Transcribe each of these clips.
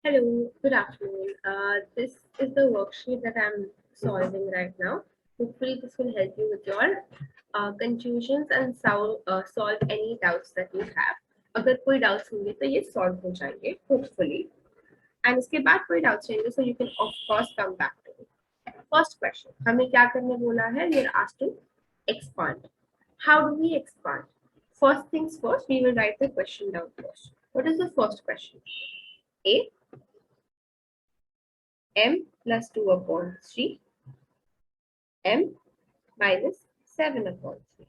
Hello, good afternoon. This is the worksheet that I'm solving right now. Hopefully, this will help you with your confusions and solve any doubts that you have. अगर कोई doubts होंगे तो ये solve हो जाएंगे hopefully. And इसके बाद कोई doubts रहेंगे so you can of course come back to me. First question, हमें क्या करने बोला है? We are asked to expand. How do we expand? First things first, we will write the question down first. What is the first question? A m plus 2 upon 3 m minus 7 upon 3.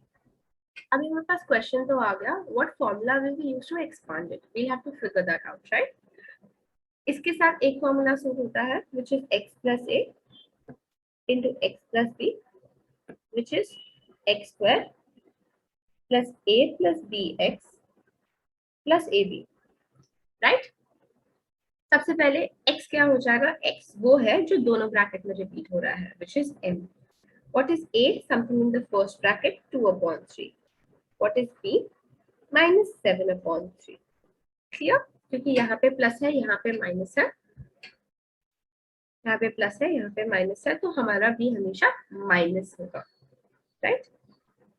अभी हमारे पास question तो आ गया. What formula will we use to expand it? We'll have to figure that out, right? इसके साथ एक formula suit होता है which is x plus a into x plus b which is x square plus a plus bx plus ab, right? सबसे पहले x क्या हो जाएगा? x वो है जो दोनों ब्रैकेट में रिपीट हो रहा है which is m. What is a? Something in the first bracket 2 upon 3. What is b? Minus 7 upon 3. Clear? क्योंकि यहाँ पे प्लस है, यहाँ पे माइनस है, यहाँ पे प्लस है, यहाँ पे माइनस है, तो हमारा b हमेशा माइनस होगा, right?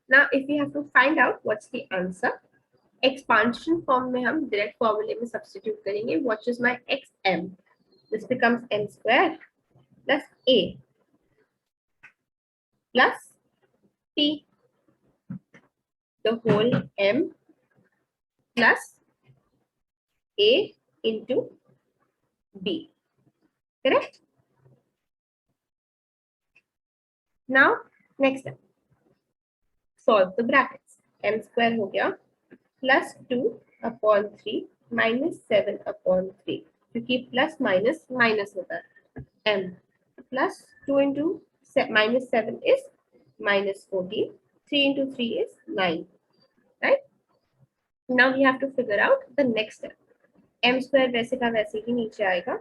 Now if we have to find out what's the answer, expansion form में हम direct formula में substitute करेंगे. What is my xm? This becomes m square plus a plus p, the whole m plus a into b, correct? Now next step, solve the brackets. M square हो गया plus 2 upon 3 minus 7 upon 3, क्योंकि plus minus minus होता है. M plus 2 into minus 7 is minus 14. 3 into 3 is 9, right? Now we have to figure out the next step. M square वैसे का वैसे ही नीचे आएगा.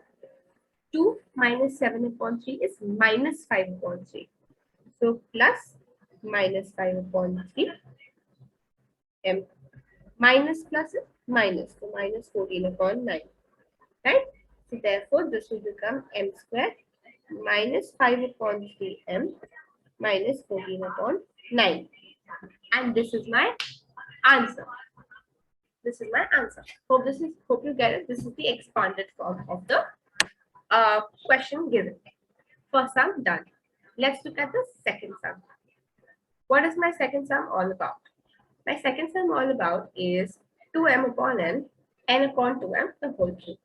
2 minus 7 upon 3 is minus 5 upon 3. So plus minus 5 upon 3 m minus plus is minus, so minus 14 upon 9, right? So therefore this will become m square minus 5 upon 3 m minus 14 upon 9, and this is my answer. This is my answer. Hope you get it. This is the expanded form of the question given. First sum done. Let's look at the second sum. What is my second sum all about? My second sum all about is 2m upon n upon 2m, the whole cube.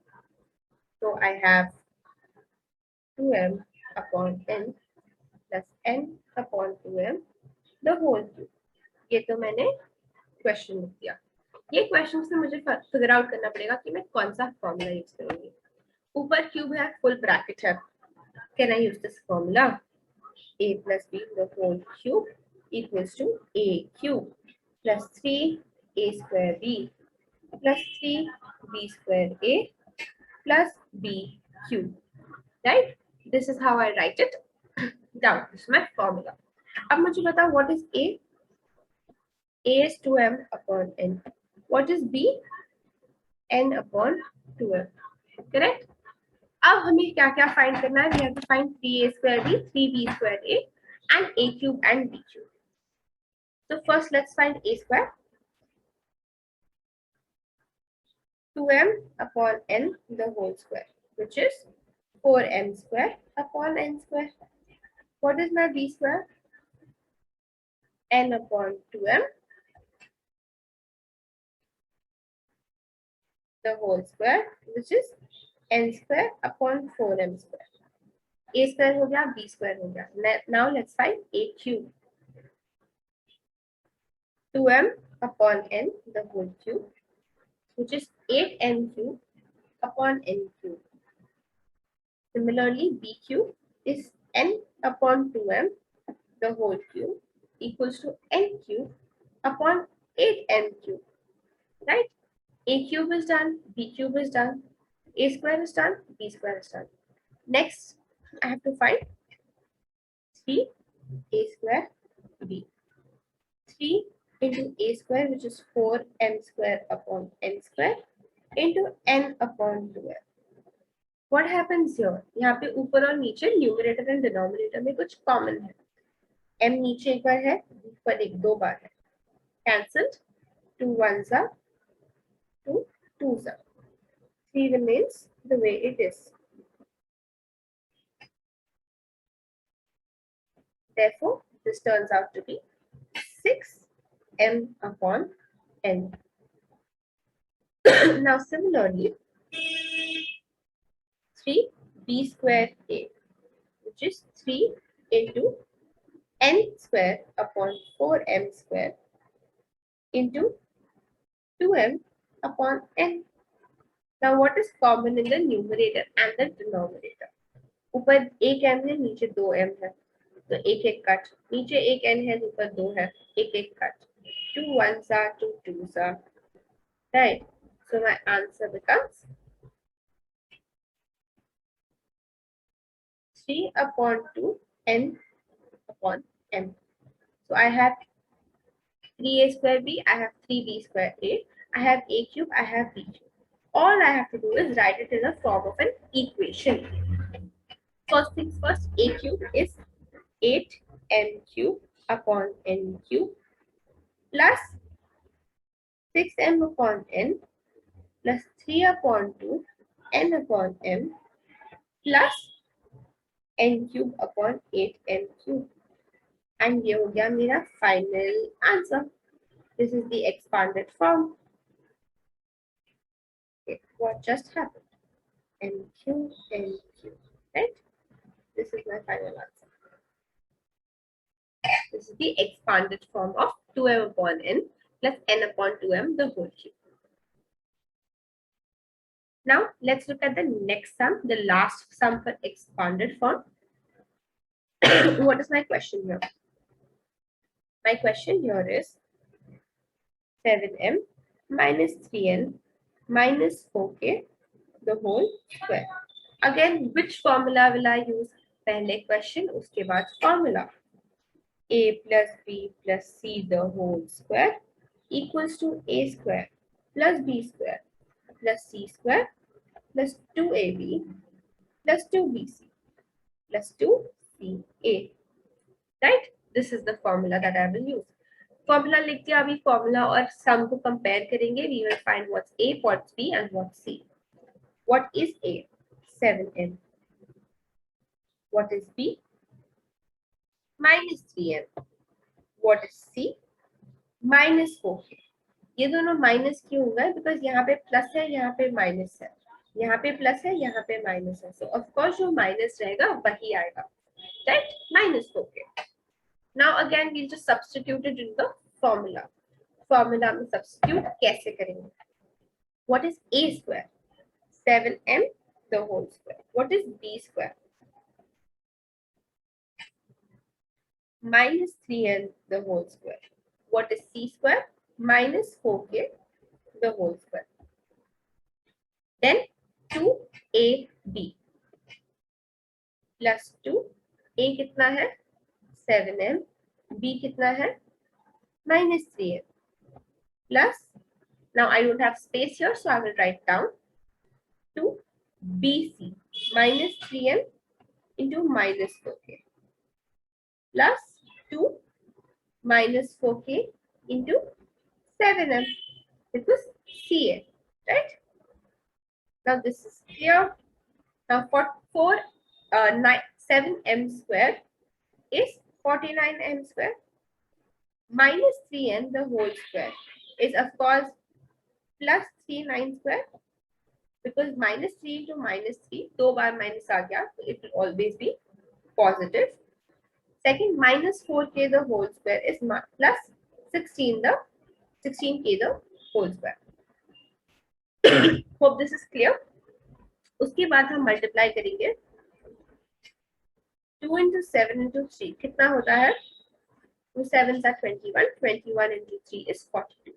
So I have 2m upon n plus n upon 2m, the whole cube. ये तो मैंने question लिख दिया. ये question से मुझे figure out करना पड़ेगा कि मैं कौन सा फॉर्मूला यूज करूंगी. ऊपर क्यूब है, फुल ब्रैकेट है. Can I use this formula? A plus b the whole cube equals to a cube plus 3a square b plus 3b square a plus b cube, right? This is how I write it down. This is my formula. अब मुझे बताओ what is a? A is 2m upon n. What is b? n upon 2m, correct? अब हमें क्या क्या find करना है? We have to find 3a square b, 3b square a and a cube and b cube. So first let's find a square. 2m upon n the whole square, which is 4m square upon n square. What is my b square? N upon 2m the whole square, which is n square upon 4m square. A square हो गया, b square हो गया. Now let's find a cube. 2m upon n the whole cube, which is 8n cube upon n cube. Similarly, b cube is n upon 2m the whole cube equals to n cube upon 8n cube, right? A cube is done, b cube is done, a square is done, b square is done. Next, I have to find 3a square b. 3 into a square, which is 4m square upon n square into n upon 2m. What happens here? यहाँ पे ऊपर और नीचे numerator and denominator में कुछ common है. m नीचे एक बार है, ऊपर एक दो बार है. Cancelled. 2 ones are 2 twos are. 3 remains the way it is. Therefore, this turns out to be 6m upon n. Now similarly, 3b square a, which is 3 into n square upon 4m square into 2m upon n. Now what is common in the numerator and the denominator? ऊपर एक m है, नीचे दो m है, तो एक एक cut. नीचे एक n है, ऊपर दो है, एक एक cut. 2 ones are 2 twos are. Right. So my answer becomes 3 upon 2 n upon m. So I have 3a square b, I have 3b square a, I have a cube, I have b cube. All I have to do is write it in the form of an equation. First things first, a cube is 8m cube upon n cube plus 6m upon n plus 3 upon 2 n upon m plus n cube upon 8n cube. And ये हो गया मेरा final answer. This is the expanded form. Okay, what just happened? N cube, right? This is my final answer. This is the expanded form of 2m upon n plus n upon 2m the whole cube. Now let's look at the next sum, the last sum for expanded form. What is my question here? My question here is 7m minus 3n minus 4k the whole square. Again, which formula will I use? पहले question, उसके बाद formula. A plus B plus C the whole square equals to A square plus B square plus C square plus 2AB plus 2BC plus 2CA. Right? This is the formula that I will use. Formula लिख दिया, अभी formula और sum को compare करेंगे. We will find what's A, what's B and what's C. What is A? 7m. What is B? Minus 3m. What is C? Minus 4k. ये दोनों minus क्यों हुआ है? बिकॉज यहाँ पे प्लस है, यहाँ पे माइनस है, यहाँ पे प्लस है, यहाँ पे माइनस है. सो ऑफ कोर्स जो माइनस रहेगा वही आएगा. Right? Minus 4k. Now again we just substitute it in the formula. Formula में सब्स्टिट्यूट कैसे करेंगे? What is a square? 7m the whole square. What is b square? Minus 3n the whole square. What is c square? Minus 4k the whole square. Then 2ab plus 2. a कितना है? 7m. b कितना है? Minus 3m. Plus, now I don't have space here, so I will write down 2bc minus 3m into minus 4k plus 2 minus 4k into 7m. It was ca, right? Now this is clear. Now for 7m square is 49m square minus 3n the whole square is of course plus 3 square, because minus 3 into minus 3 दो बार minus आ गया, so it will always be positive. Second, minus 4k the whole square is plus 16k the whole square. Hope this is clear. उसके बाद हम multiply करेंगे 2 into 7 into 3 कितना होता है? 2 sevens are 21. 21 into 3 is 42.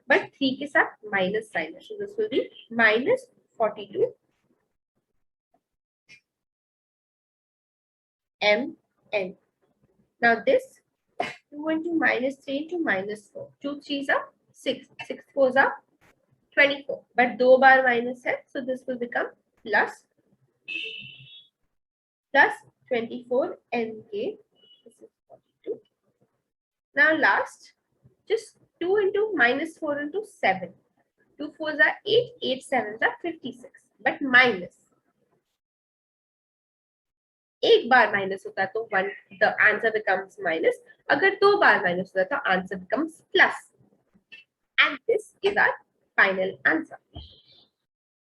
But 3 के साथ minus sign है, so this will be minus 42 mn. Now this 2 into minus 3 into minus 4. 2 3s are 6. 6 4s are 24. But दो बार minus है, so this will become plus plus 24 nk. This is 42. Now last, just 2 into minus 4 into 7. 2 4s are 8, 8 7s are 56. But minus. एक बार minus होता है तो 1, the answer becomes minus. अगर 2 बार minus होता है तो answer becomes plus. And this is our final answer.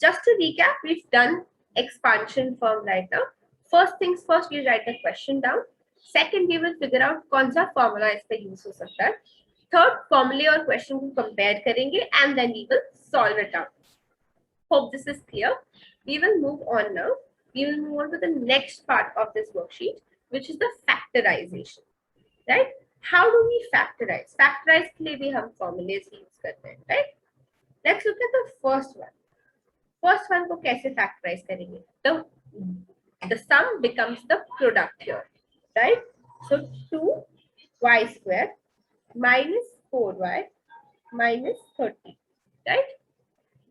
Just to recap, we've done expansion form right now. First things first, we write the question down. Second, we will figure out कौन सा formula इसमें use हो सकता है. Third, formula और question को compare करेंगे and then we will solve it out. Hope this is clear. We will move on now. We will move on to the next part of this worksheet, which is the factorization. Right? How do we factorize? Factorize के लिए भी हम formulas use करते हैं, right? Let's look at the first one. First one को कैसे factorize करेंगे? The sum becomes the product here, right? So 2y square minus 4y minus 30, right?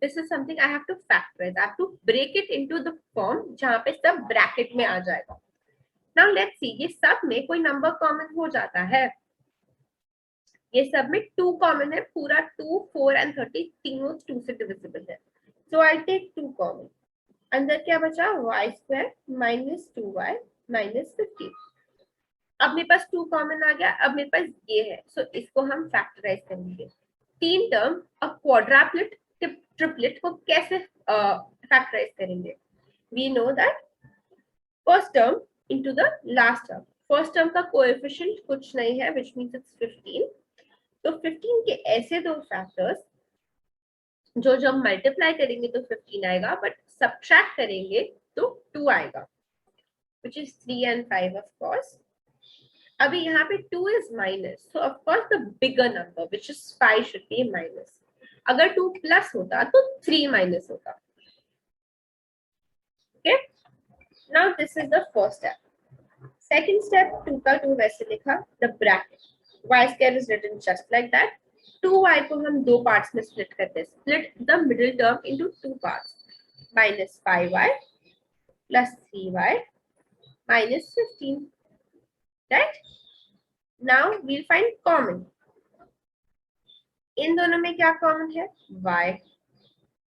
This is something I have to factorize. I have to break it into the form जहाँ पे सब bracket में आ जाएगा. Now let's see, ये सब में कोई number common हो जाता है. ये सब में 2 common है, पूरा 2, 4 and 30 तीनों 2 से divisible है. So I'll take 2 common. अंदर क्या बचा? y square minus 2y minus 15. अब मेरे पास 2 कॉमन आ गया. अब मेरे पास ये है, सो इसको हम फैक्टराइज करेंगे. 3 टर्म और क्वाड्रैपलेट ट्रिपलेट को कैसे फैक्टराइज करेंगे? We know that first term into the last term. First term का कोएफिशिएंट कुछ नहीं है, व्हिच मींस इट्स 15. तो 15 के ऐसे दो फैक्टर्स जो जब मल्टीप्लाई करेंगे तो 15 आएगा, बट सब्ट्रैक्ट करेंगे तो 2 आएगा, which is 3 and 5 of course. अभी यहाँ पे 2 is minus, so of course the bigger number which is 5 should be minus. अगर 2 plus होता तो 3 minus होता. Okay, now this is the first step. Second step, 2 का 2 वैसे लिखा, the bracket y square is written just like that. 2y को हम दो पार्ट्स में स्प्लिट करते हैं. Split the middle term into 2 parts. minus 5y plus 3y minus 15, right? Now we'll find common. इन दोनों में क्या कॉमन है? y.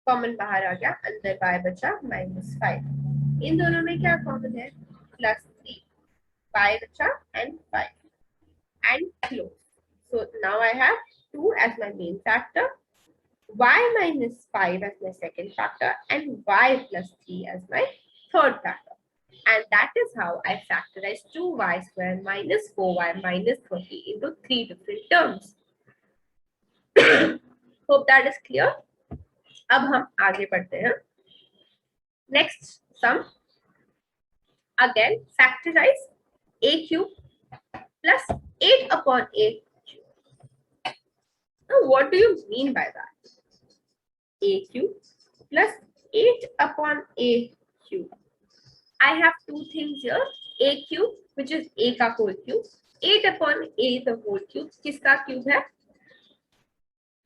कॉमन बाहर आ गया, अंदर y बचा -5. इन दोनों में क्या कॉमन है? +3. y बचा and 5 and close. So now I have 2 as my main factor, y minus 5 as my second factor, and y plus 3 as my third factor. And that is how I factorize 2y square minus 4y minus 30 into 3 different terms. Hope that is clear. अब हम आगे बढ़ते हैं. Next sum. Again, factorize a cube plus 8 upon a cube. Now, what do you mean by that? A cube plus 8 upon a cube. I have two things here. A cube, which is a का whole cube. 8 upon a the whole cube. किसका cube है?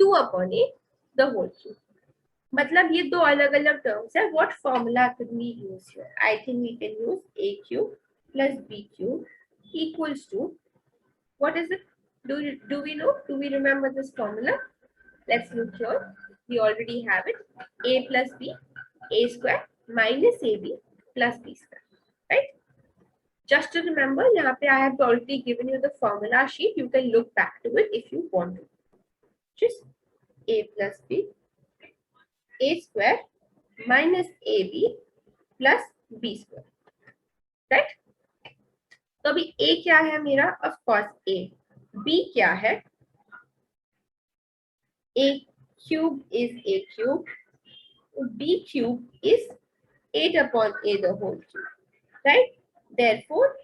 2 upon a the whole cube. मतलब ये दो अलग अलग terms है. What formula could we use here? I think we can use a cube plus b cube equals to, what is it? Do we know? Do we remember this formula? Let's look here. We already have it. A plus b, a square minus ab plus b square, right? Just to remember, यहाँ पे I have already given you the formula sheet. You can look back to it if you want to. Just a plus b, a square minus ab plus b square, right? तो अभी a क्या है मेरा? Of course a. b क्या है? a cube is a cube. b cube is 8 upon a the whole cube, right? Therefore,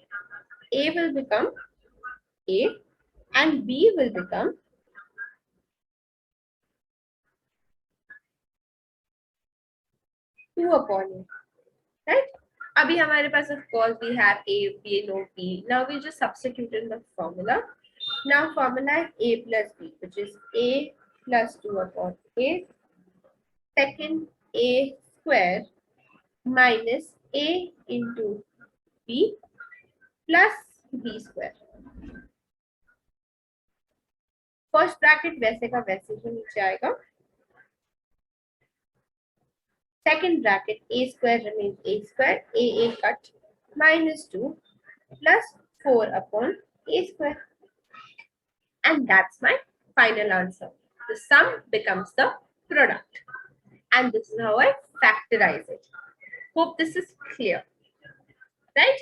a will become 8 and b will become 2 upon a, right? अभी हमारे पास of course we have a, b, no b. Now we just substitute in the formula. Now formula is a plus b, which is a plus 2 upon a. Second, a square minus A into B plus B square. First bracket वैसे का वैसे ही नीचे आएगा. Second bracket a square remains a square, a cut minus 2 plus 4 upon a square. And that's my final answer. The sum becomes the product. And this is how I factorize it. Hope this is clear. Right?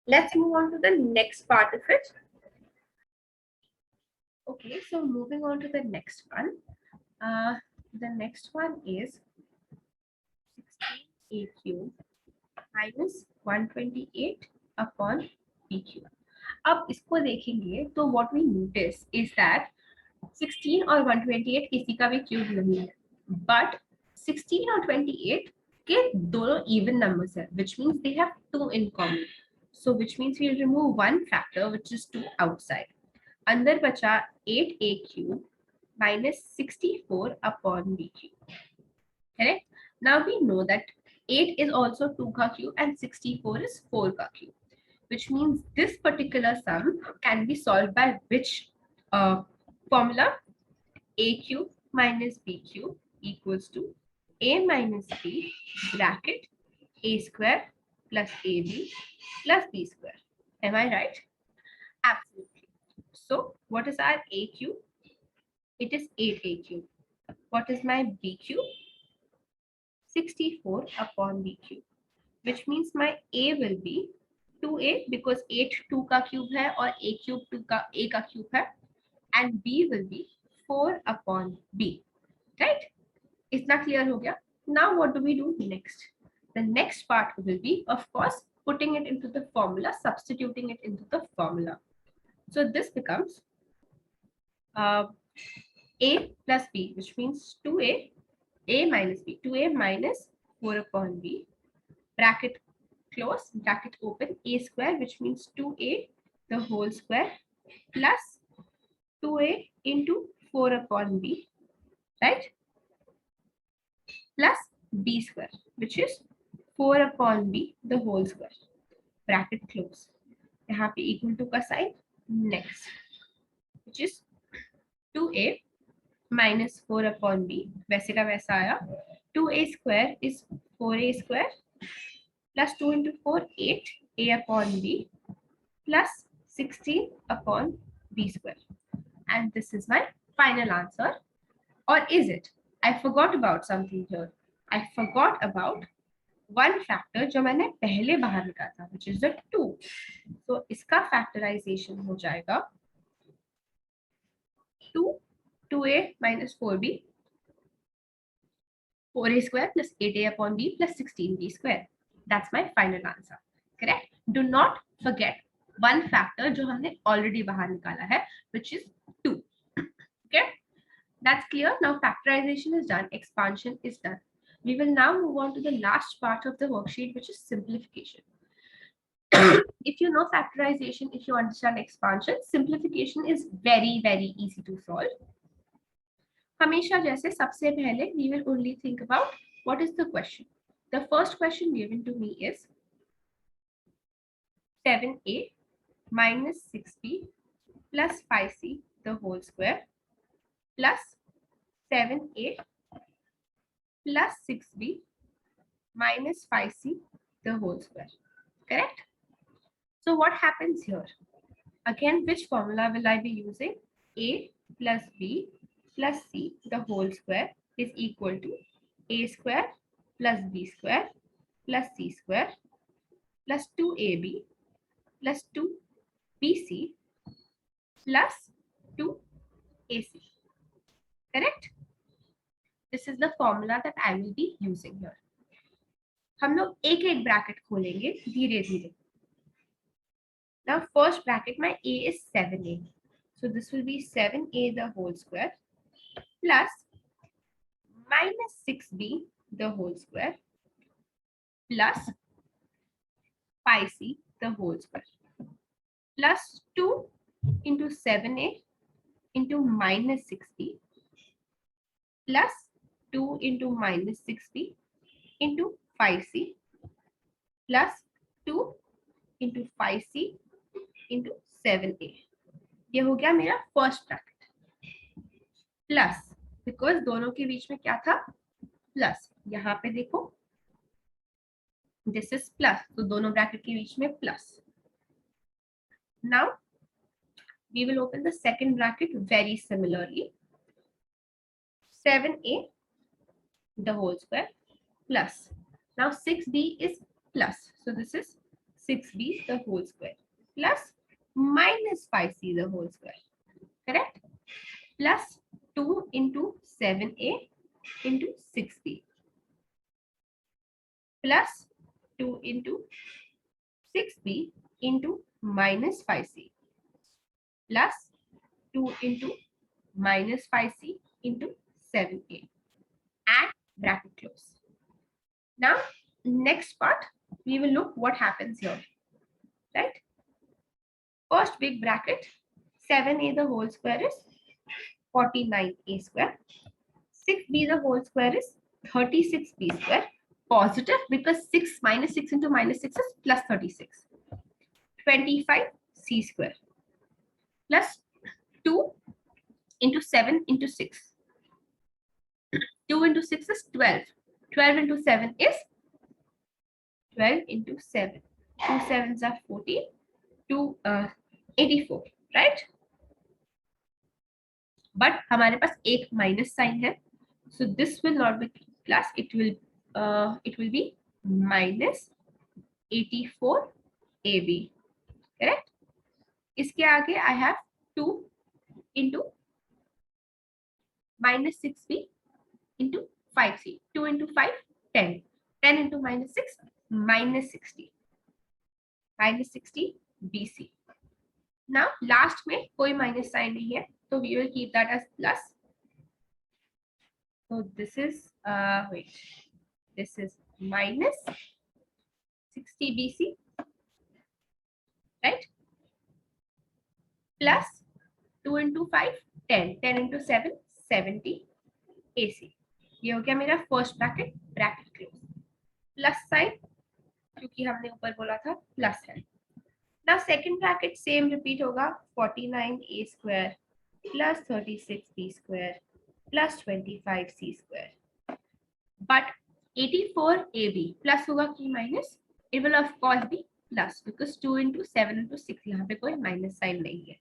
Let's move on to the next part of it. Okay, so moving on to the next one. The next one is 16a cube minus 128 upon b cube. अब इसको देखेंगे तो what we notice is that 16 और 128 किसी का भी cube नहीं है, but 16 और 28 के दोनों even numbers है, which means they have 2 in common. So which means we'll remove one factor, which is 2 outside. अंदर बचा 8a cube minus 64 upon b cube. Correct? Now we know that 8 is also 2 ka cube and 64 is 4 ka cube, which means this particular sum can be solved by which formula? A cube minus b cube equals to a minus b bracket a square plus ab plus b square. Am I right? Absolutely. So what is our a cube? It is 8a cube. What is my b cube? 64 upon b cube, which means my a will be 2a because 8 2 का cube है और a cube 2 का a का cube है, and b will be 4 upon b. Right? Isna clear ho gaya? Now what do we do next? The next part will be, of course, putting it into the formula, substituting it into the formula. So this becomes a plus b, which means 2a, a minus b, 2a minus 4 upon b, bracket close, bracket open, a square, which means 2a the whole square plus 2a into 4 upon b, right? Plus b square, which is 4 upon b the whole square, bracket close. यहाँ पे equal to का sign next, which is 2a minus 4 upon b, वैसे का वैसा आया. 2a square is 4a square plus 2 into 4 8 a upon b plus 16 upon b square. And this is my final answer. Or is it? I forgot about something here. I forgot about one factor जो मैंने पहले बाहर निकाला था, which is the 2. So इसका factorization हो जाएगा 2a minus 4b, 4a square plus 8a upon b plus 16b square. That's my final answer. Correct? Do not forget one factor जो हमने already बाहर निकाला है, which is 2. Okay? That's clear. Now factorization is done, expansion is done. We will now move on to the last part of the worksheet, which is simplification. If you know factorization, if you understand expansion, simplification is very, very easy to solve. हमेशा जैसे सबसे पहले we will only think about what is the question. The first question given to me is 7a minus 6b plus 5c the whole square plus 7a plus 6b minus 5c the whole square. Correct? So what happens here? Again, which formula will I be using? A plus b plus c the whole square is equal to a square plus b square plus c square plus 2ab plus 2bc plus 2ac. Correct? This is the formula that I will be using here. हम लोग एक एक bracket खोलेंगे धीरे धीरे. Now first bracket, my a is 7a. So this will be 7a the whole square plus minus 6b the whole square plus 5c the whole square plus 2 into 7a into minus 6b plus 2 into minus 6b into 5c plus 2 into 5c into 7a। ये हो गया मेरा first bracket. Plus, because दोनों के बीच में क्या था, plus, यहाँ पे देखो दिस इज प्लस, तो दोनों ब्रैकेट के बीच में plus. Now we will open the second bracket very similarly, 7a the whole square plus, now 6b is plus, so this is 6b the whole square plus minus 5c the whole square, correct, plus 2 into 7a into 6b plus 2 into 6b into minus 5c plus 2 into minus 5c into 7a and bracket close. Now next part we will look what happens here, right? First big bracket, 7a the whole square is 49a square, 6b the whole square is 36b square, positive because 6 minus 6 into minus 6 is plus 36, 25c square plus 2 into 7 into 6, 2 into 6 is 12, 12 into 7 is 12 into 7, 2 sevens are 14, 2 84, right? But हमारे पास एक minus sign है, so this will not be plus, it will be minus 84 AB, correct? इसके आगे I have 2 into minus 6B into 5C, 2 into 5 10, 10 into minus 6 minus 60, minus 60 BC. Now last में कोई minus sign नहीं है, so we will keep that as plus. So this is this is minus 60 BC, right? Plus 2 into 5 10, 10 into 7 70 AC. ये हो गया मेरा first bracket, bracket close, plus sign क्योंकि हमने ऊपर बोला था प्लस है। Now second bracket same repeat होगा, 49a square plus 36b square plus 25c square, but 84ab plus होगा कि minus, it will of course be plus because 2 into 7 into 6 यहाँ पे कोई माइनस साइन नहीं है।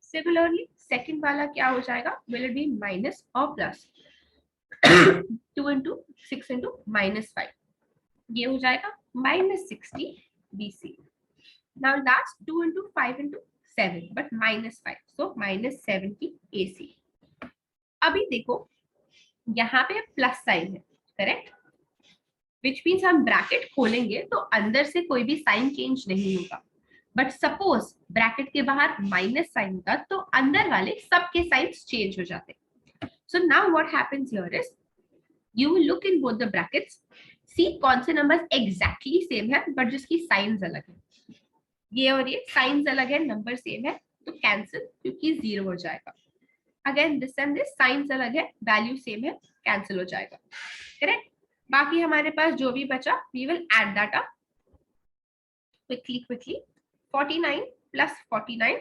सिमिलरली सेकंड वाला क्या हो जाएगा, विल इट बी माइनस और प्लस, 2 into 6 into minus 5, ये हो जाएगा minus 60 BC. Now last 2 into 5 into 7 but minus 5, so minus 70 AC. अभी देखो यहाँ पे प्लस साइन है, करेक्ट, विच मीन्स हम ब्रैकेट खोलेंगे तो अंदर से कोई भी साइन चेंज नहीं होगा, बट सपोज ब्रैकेट के बाहर माइनस साइन था तो अंदर वाले सबके साइंस चेंज हो जाते। So now what happens here is you will look in both the brackets, see कौन से नंबर्स एग्जैक्टली सेम है बट जिसकी साइंस अलग है, ये और ये साइंस अलग है, नंबर सेम है तो कैंसिल क्योंकि जीरो हो जाएगा। Again this and this science अलग है, वैल्यू सेम है, कैंसिल हो जाएगा, करेक्ट। बाकी हमारे पास जो भी बचा we will add that up quickly 49 plus 49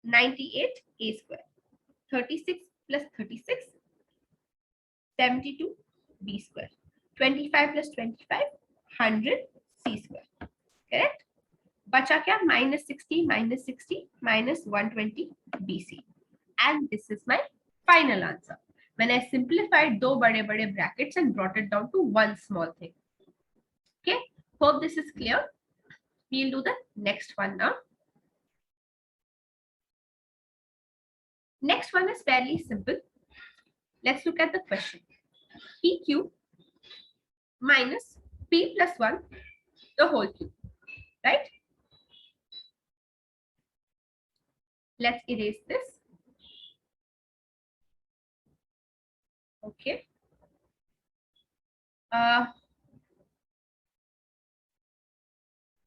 98 a square, 36 plus 36 72 b square, 25 plus 25 100 c square, correct। बचा क्या, minus 60 minus 120 bc, and this is my final answer when I simplified दो बड़े बड़े brackets and brought it down to one small thing. Okay, hope this is clear. We'll do the next one now. Next one is fairly simple. Let's look at the question. PQ minus P plus 1 the whole cube, right? Let's erase this. Okay.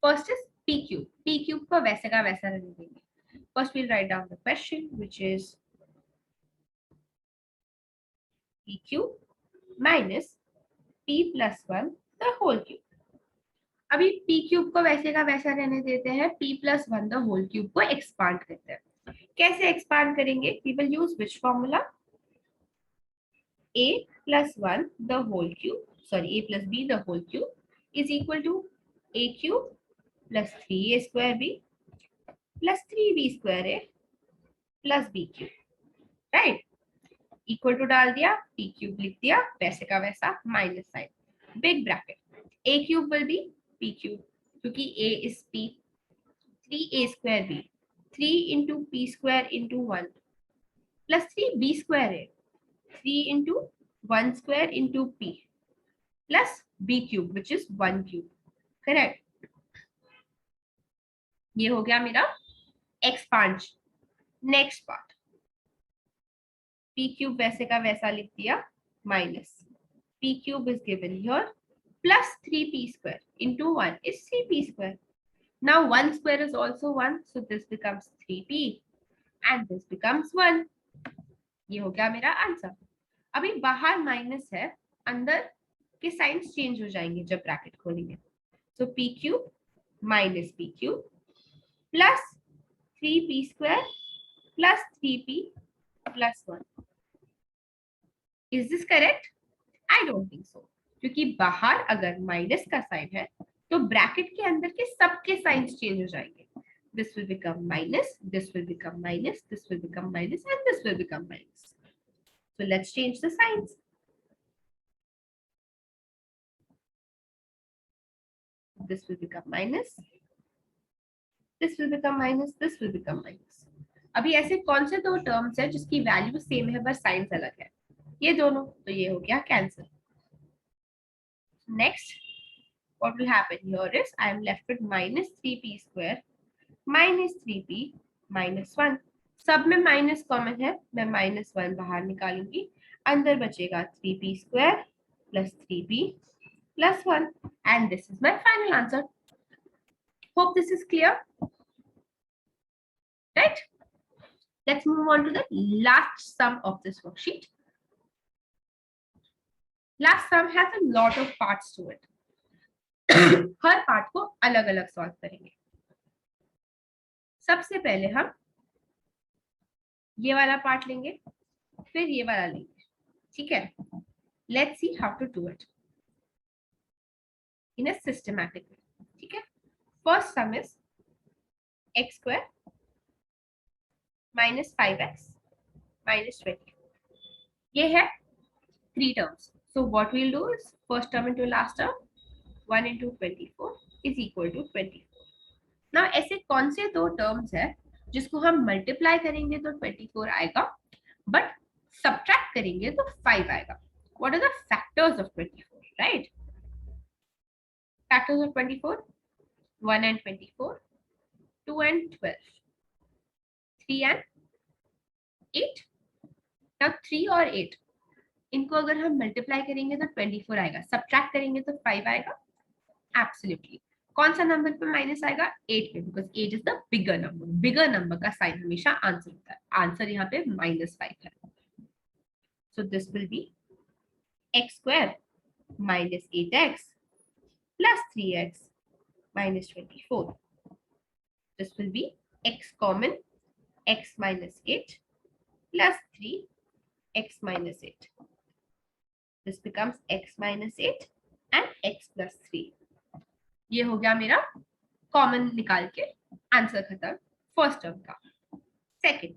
First is PQ. PQ को वैसे का वैसा रहने देंगे. First we'll write down the question, which is PQ minus p plus 1 the whole cube. अभी p cube को वैसे का वैसा रहने देते हैं, p plus 1 the whole cube को एक्सपांड करते हैं. कैसे एक्सपांड करेंगे? We will use which formula? a plus 1 the whole cube, sorry, a plus b the whole cube is equal to a cube plus 3a square b plus 3b square a plus b cube, right? Equal to डाल दिया, p cube लिख दिया वैसे का वैसा, minus sign, big bracket, a cube will be p cube क्योंकि a is p, 3a square b, 3 into p square into 1 plus 3b square a, 3 into 1 square into p plus b cube which is 1 cube, correct. ये हो गया मेरा expansion. Next part, p cube वैसे का वैसा लिख दिया minus p cube is given here plus 3p square into 1 is 3p square. Now 1 square is also 1, so this becomes 3p and this becomes 1. ये हो गया मेरा आंसर. अभी बाहर माइनस है, अंदर के साइंस चेंज हो जाएंगे जब ब्रैकेट खोलेंगे. So p cube minus p cube plus 3p square plus 3p plus 1. Is this correct? I don't think so. क्योंकि बाहर अगर माइनस का साइन है तो ब्रैकेट के अंदर के सबके साइंस चेंज हो जाएंगे. This will become minus, this will become minus, this will become minus, and this will become minus. So let's change the signs. This will become minus, this will become minus, this will become minus. अभी ऐसे कौन से दो terms है जिसकी value same है बस science अलग है? ये दोनों. तो ये हो गया cancel. Next, what will happen here is I am left with minus 3p square minus 3p minus 1. सब में माइनस कॉमन है, मैं माइनस 1 बाहर निकालूंगी, अंदर बचेगा 3p square plus 3p plus 1 and this is my final answer. Hope this is clear. Right? Let's move on to the last sum of this worksheet. Last sum has a lot of parts to it. Her part को अलग अलग solve करेंगे. सबसे पहले हम ये वाला part लेंगे, फिर ये वाला लेंगे. ठीक है? Let's see how to do it in a systematic way. ठीक है? First sum is x square minus 5x minus 20. ये है 3 terms. So what we'll do is first term into last term, 1 into 24 is equal to 24. Now ऐसे कौन से दो terms है जिसको हम मल्टीप्लाई करेंगे तो 24 आएगा, बट सब्ट्रैक्ट करेंगे तो 5 आएगा? What are the factors of 24, right? Factors of 24, 1 and 24, 2 and 12, 3 and 8. Now 3 और 8 इनको अगर हम मल्टीप्लाई करेंगे तो 24 आएगा, सब्ट्रैक्ट करेंगे तो 5 आएगा. एब्सोल्युटली. कौन सा नंबर पे माइनस आएगा? 8 पे, because 8 is the bigger number. Bigger number का साइन हमेशा आंसर होता है. आंसर यहाँ पे -5 है. So this will be x square minus 8x plus 3x minus 24. This will be x common, x minus 8 plus 3 x minus 8. This becomes x minus 8 and x plus 3. ये हो गया मेरा कॉमन निकाल के आंसर खत्म फर्स्ट टर्म का. Second,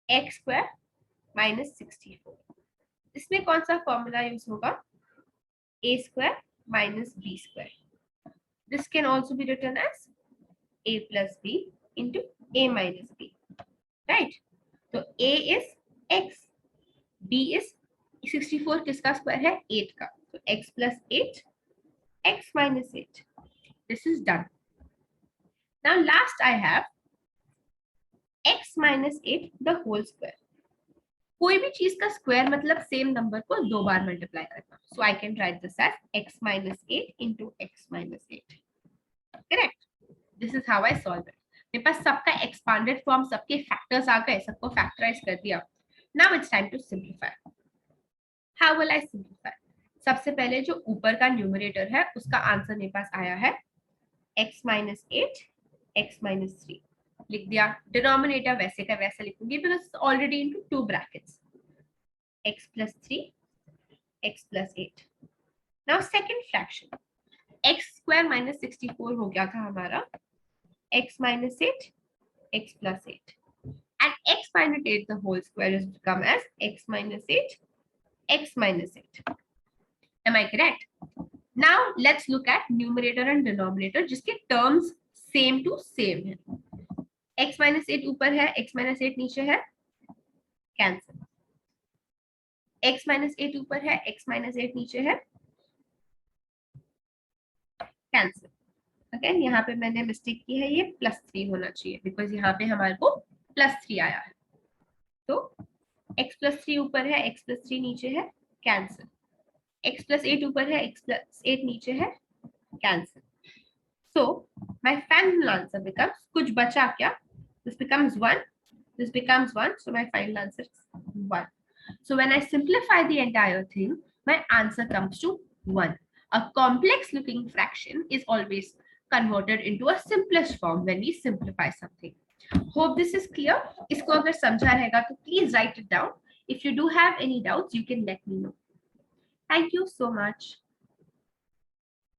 x square minus 64. इसमें कौन सा फॉर्मूला यूज होगा? a square minus b square. This can also be written as a plus b into a minus b, right? तो a is x, b is 64 किसका square है? 8 का. तो x प्लस 8, x minus 8. This is done. Now last I have x minus 8 the whole square. कोई भी चीज का स्क्वायर मतलब सेम नंबर को दो बार मल्टीप्लाई करना. So I can write this as x minus 8 into x minus 8. Correct? This is how I solve it. मेरे पास सबका expanded form, सबके factors आ गए, सबको factorize कर दिया. Now it's time to simplify. How will I simplify? सबसे पहले जो ऊपर का न्यूमरेटर है उसका आंसर मेरे पास आया है x माइनस 8 x माइनस 3 लिख दिया। डिनोमिनेटर वैसे का वैसा लिखूंगी because already into 2 brackets x plus 3 x प्लस 8। Now second fraction x square minus 64 हो गया था हमारा x minus 8 x plus 8 and x minus 8 the whole square is become as x minus 8 x minus 8. Am I correct? Now let's look at numerator and denominator जिसके terms same to same है। x minus 8 ऊपर है x minus 8 नीचे है, cancel। x minus 8 ऊपर है x minus 8 नीचे है, cancel। ओके यहाँ पे मैंने मिस्टेक की है, ये +3 होना चाहिए बिकॉज यहाँ पे हमारे को +3 आया है। तो x प्लस 3 ऊपर है x प्लस 3 नीचे है, कैंसिल। x प्लस 8 ऊपर है x प्लस 8 नीचे है, cancel. So my final answer becomes, कुछ बचा क्या, this becomes 1, this becomes 1, so my final answer is 1. So when I simplify the entire thing, my answer comes to 1. A complex looking fraction is always converted into a simplest form when we simplify something. Hope this is clear. इसको अगर समझा रहेगा तो please write it down. If you do have any doubts, you can let me know. Thank you so much.